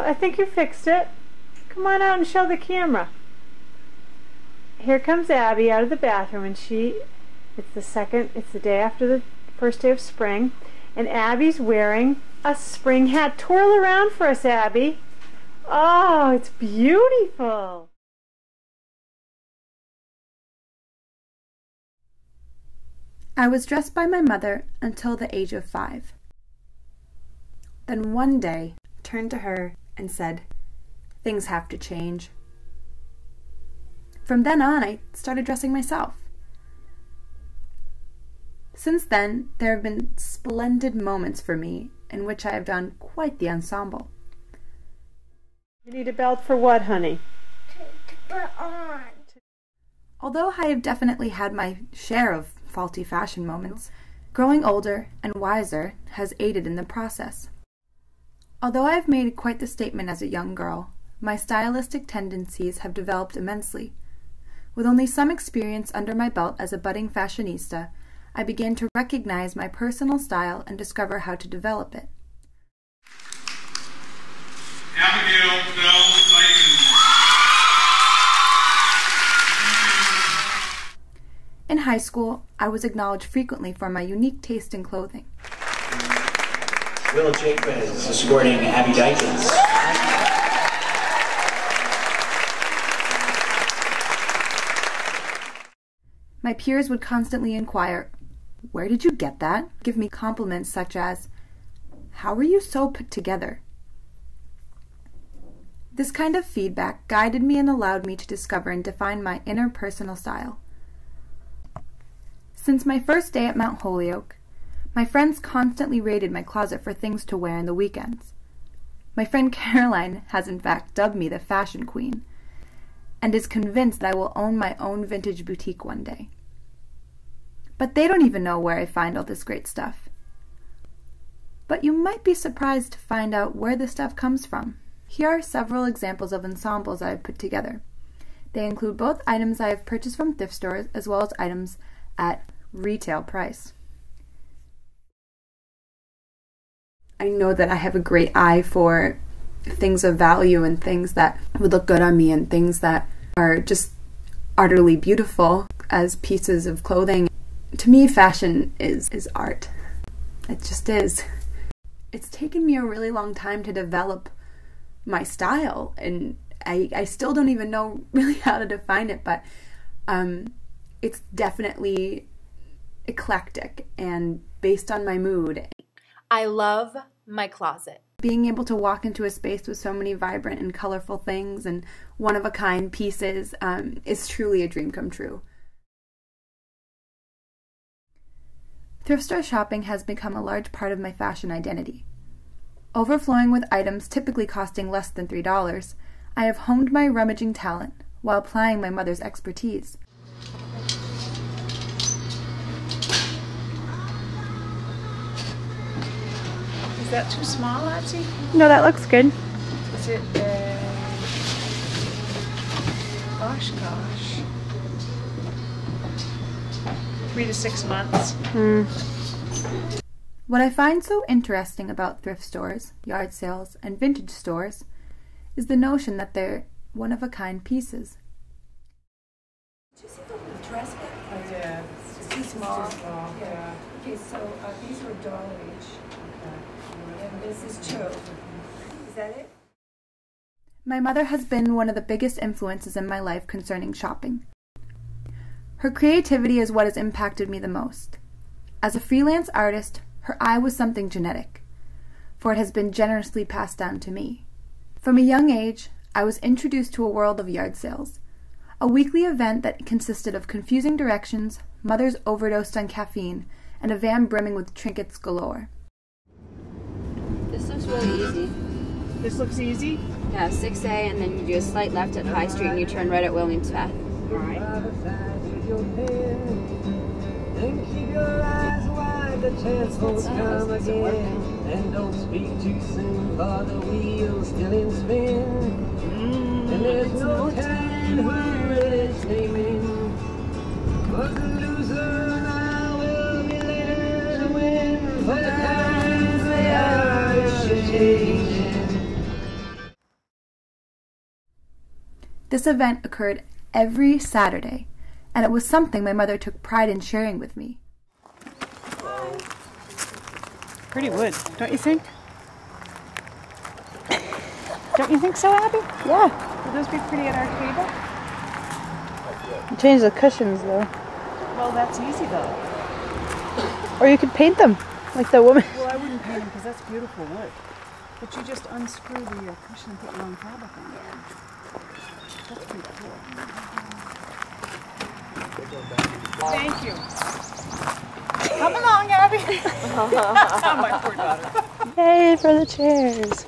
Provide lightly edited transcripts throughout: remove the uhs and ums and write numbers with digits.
I think you fixed it. Come on out and show the camera. Here comes Abby out of the bathroom, and it's the day after the first day of spring, and Abby's wearing a spring hat. Twirl around for us, Abby. Oh, it's beautiful. I was dressed by my mother until the age of 5. Then one day, I turned to her and said, "Things have to change." From then on, I started dressing myself. Since then, there have been splendid moments for me in which I have done quite the ensemble. You need a belt for what, honey? To put on. Although I have definitely had my share of faulty fashion moments, growing older and wiser has aided in the process. Although I have made quite the statement as a young girl, my stylistic tendencies have developed immensely. With only some experience under my belt as a budding fashionista, I began to recognize my personal style and discover how to develop it. Abigail Bell Dyken. In high school, I was acknowledged frequently for my unique taste in clothing. Will Jacobs escorting Abby Dykens. My peers would constantly inquire, "Where did you get that?" Give me compliments such as, "How are you so put together?" This kind of feedback guided me and allowed me to discover and define my inner personal style. Since my first day at Mount Holyoke, my friends constantly raided my closet for things to wear on the weekends. My friend Caroline has in fact dubbed me the fashion queen, and is convinced that I will own my own vintage boutique one day. But they don't even know where I find all this great stuff. But you might be surprised to find out where the stuff comes from. Here are several examples of ensembles I have put together. They include both items I have purchased from thrift stores as well as items at retail price. I know that I have a great eye for things of value and things that would look good on me and things that are just utterly beautiful as pieces of clothing. To me, fashion is art. It just is. It's taken me a really long time to develop my style, and I still don't even know really how to define it, but it's definitely eclectic and based on my mood. I love my closet. Being able to walk into a space with so many vibrant and colorful things and one-of-a-kind pieces is truly a dream come true. Thrift store shopping has become a large part of my fashion identity. Overflowing with items typically costing less than $3, I have honed my rummaging talent while applying my mother's expertise. Is that too small, Auntie? No, that looks good. Is it, gosh. 3 to 6 months. What I find so interesting about thrift stores, yard sales, and vintage stores is the notion that they're one-of-a-kind pieces. Did you see the dress back? Yeah. It's too small. Yeah. Okay, so these were $1 each. Okay. And this is 2. Is that it? My mother has been one of the biggest influences in my life concerning shopping. Her creativity is what has impacted me the most. As a freelance artist, her eye was something genetic, for it has been generously passed down to me. From a young age, I was introduced to a world of yard sales, a weekly event that consisted of confusing directions, mothers overdosed on caffeine, and a van brimming with trinkets galore. This looks really easy. This looks easy? Yeah, 6A, and then you do a slight left at High Street and you turn right at Williams Path. All right. And keep your eyes wide, the chance won't come again. And don't speak too soon, for the wheel's still in spin. And there's no telling who it is naming. But the loser and I will be later to win. For the times they are changing. This event occurred every Saturday, and it was something my mother took pride in sharing with me. Pretty wood, don't you think? Don't you think so, Abby? Yeah. Would those be pretty at our table? Change the cushions, though. Well, that's easy though. Or you could paint them, like the woman. Well, I wouldn't paint them because that's beautiful wood. But you just unscrew the cushion and put your own fabric on it. That's pretty cool. Thank you. Come along, Abby. My poor daughter. Yay for the chairs.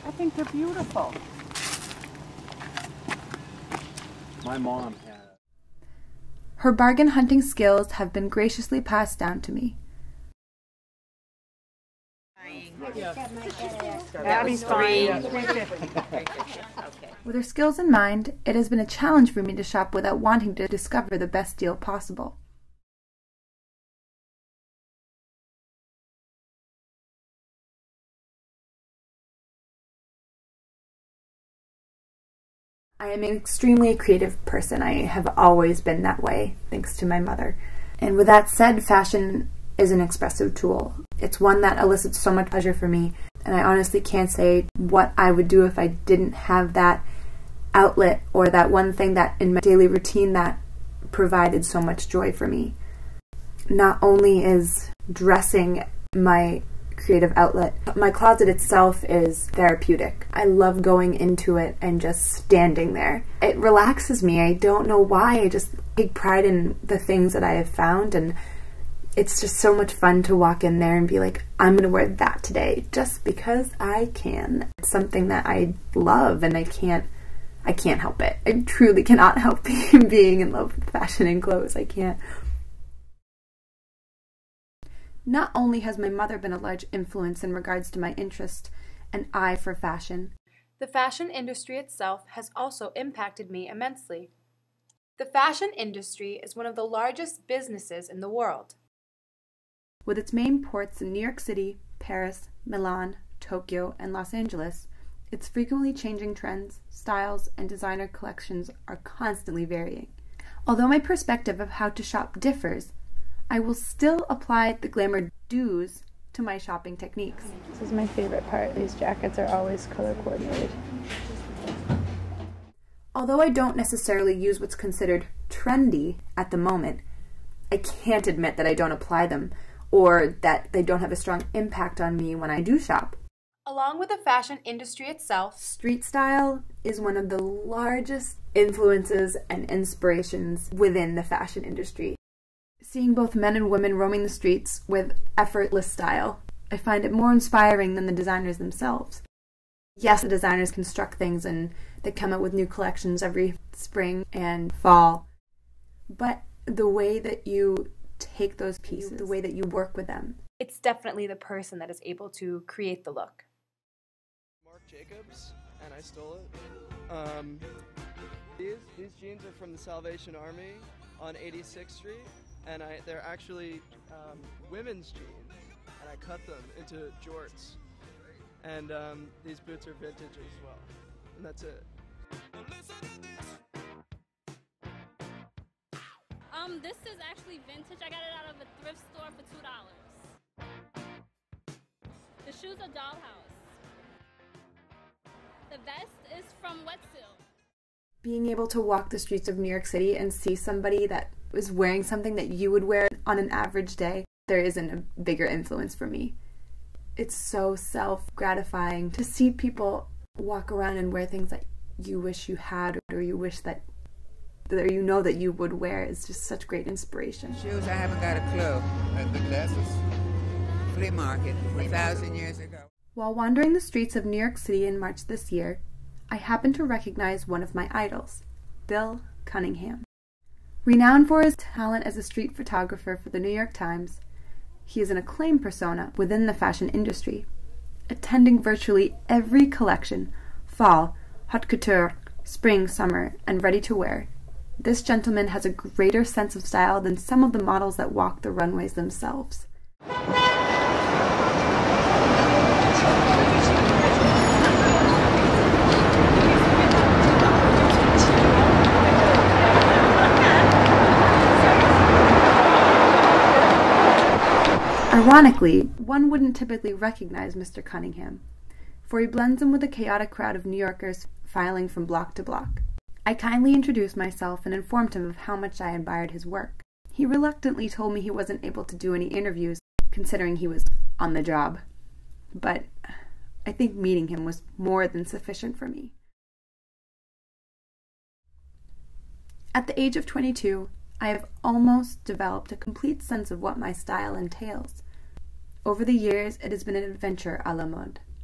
I think they're beautiful. My mom had. Her bargain hunting skills have been graciously passed down to me. Abby's fine. With her skills in mind, it has been a challenge for me to shop without wanting to discover the best deal possible. I am an extremely creative person. I have always been that way, thanks to my mother. And with that said, fashion is an expressive tool. It's one that elicits so much pleasure for me, and I honestly can't say what I would do if I didn't have that outlet or that one thing that in my daily routine that provided so much joy for me. Not only is dressing my creative outlet, my closet itself is therapeutic. I love going into it and just standing there. It relaxes me. I don't know why. I just take pride in the things that I have found, and it's just so much fun to walk in there and be like, I'm gonna wear that today just because I can. It's something that I love, and I can't help it. I truly cannot help being in love with fashion and clothes. I can't. Not only has my mother been a large influence in regards to my interest and eye for fashion, the fashion industry itself has also impacted me immensely. The fashion industry is one of the largest businesses in the world. With its main ports in New York City, Paris, Milan, Tokyo, and Los Angeles, its frequently changing trends, styles, and designer collections are constantly varying. Although my perspective of how to shop differs, I will still apply the glamour do's to my shopping techniques. This is my favorite part. These jackets are always color coordinated. Although I don't necessarily use what's considered trendy at the moment, I can't admit that I don't apply them or that they don't have a strong impact on me when I do shop. Along with the fashion industry itself, street style is one of the largest influences and inspirations within the fashion industry. Seeing both men and women roaming the streets with effortless style, I find it more inspiring than the designers themselves. Yes, the designers construct things and they come out with new collections every spring and fall, but the way that you take those pieces, the way that you work with them, it's definitely the person that is able to create the look. Marc Jacobs, and I stole it. These jeans are from the Salvation Army on 86th Street. And they're actually women's jeans, and I cut them into jorts. And these boots are vintage as well, and that's it. This is actually vintage. I got it out of a thrift store for $2. The shoes are Dollhouse. The vest is from Wetzel. Being able to walk the streets of New York City and see somebody that is wearing something that you would wear on an average day, there isn't a bigger influence for me. It's so self-gratifying to see people walk around and wear things that you wish you had or you wish that you know that you would wear. It's just such great inspiration. Shoes, I haven't got a clue. And the glasses? Flea market, 1,000 years ago. While wandering the streets of New York City in March this year, I happened to recognize one of my idols, Bill Cunningham. Renowned for his talent as a street photographer for the New York Times, he is an acclaimed persona within the fashion industry, attending virtually every collection, fall, haute couture, spring, summer, and ready-to-wear. This gentleman has a greater sense of style than some of the models that walk the runways themselves. Ironically, one wouldn't typically recognize Mr. Cunningham, for he blends in with a chaotic crowd of New Yorkers filing from block to block. I kindly introduced myself and informed him of how much I admired his work. He reluctantly told me he wasn't able to do any interviews, considering he was on the job. But I think meeting him was more than sufficient for me. At the age of 22, I have almost developed a complete sense of what my style entails. Over the years, it has been an adventure à la mode.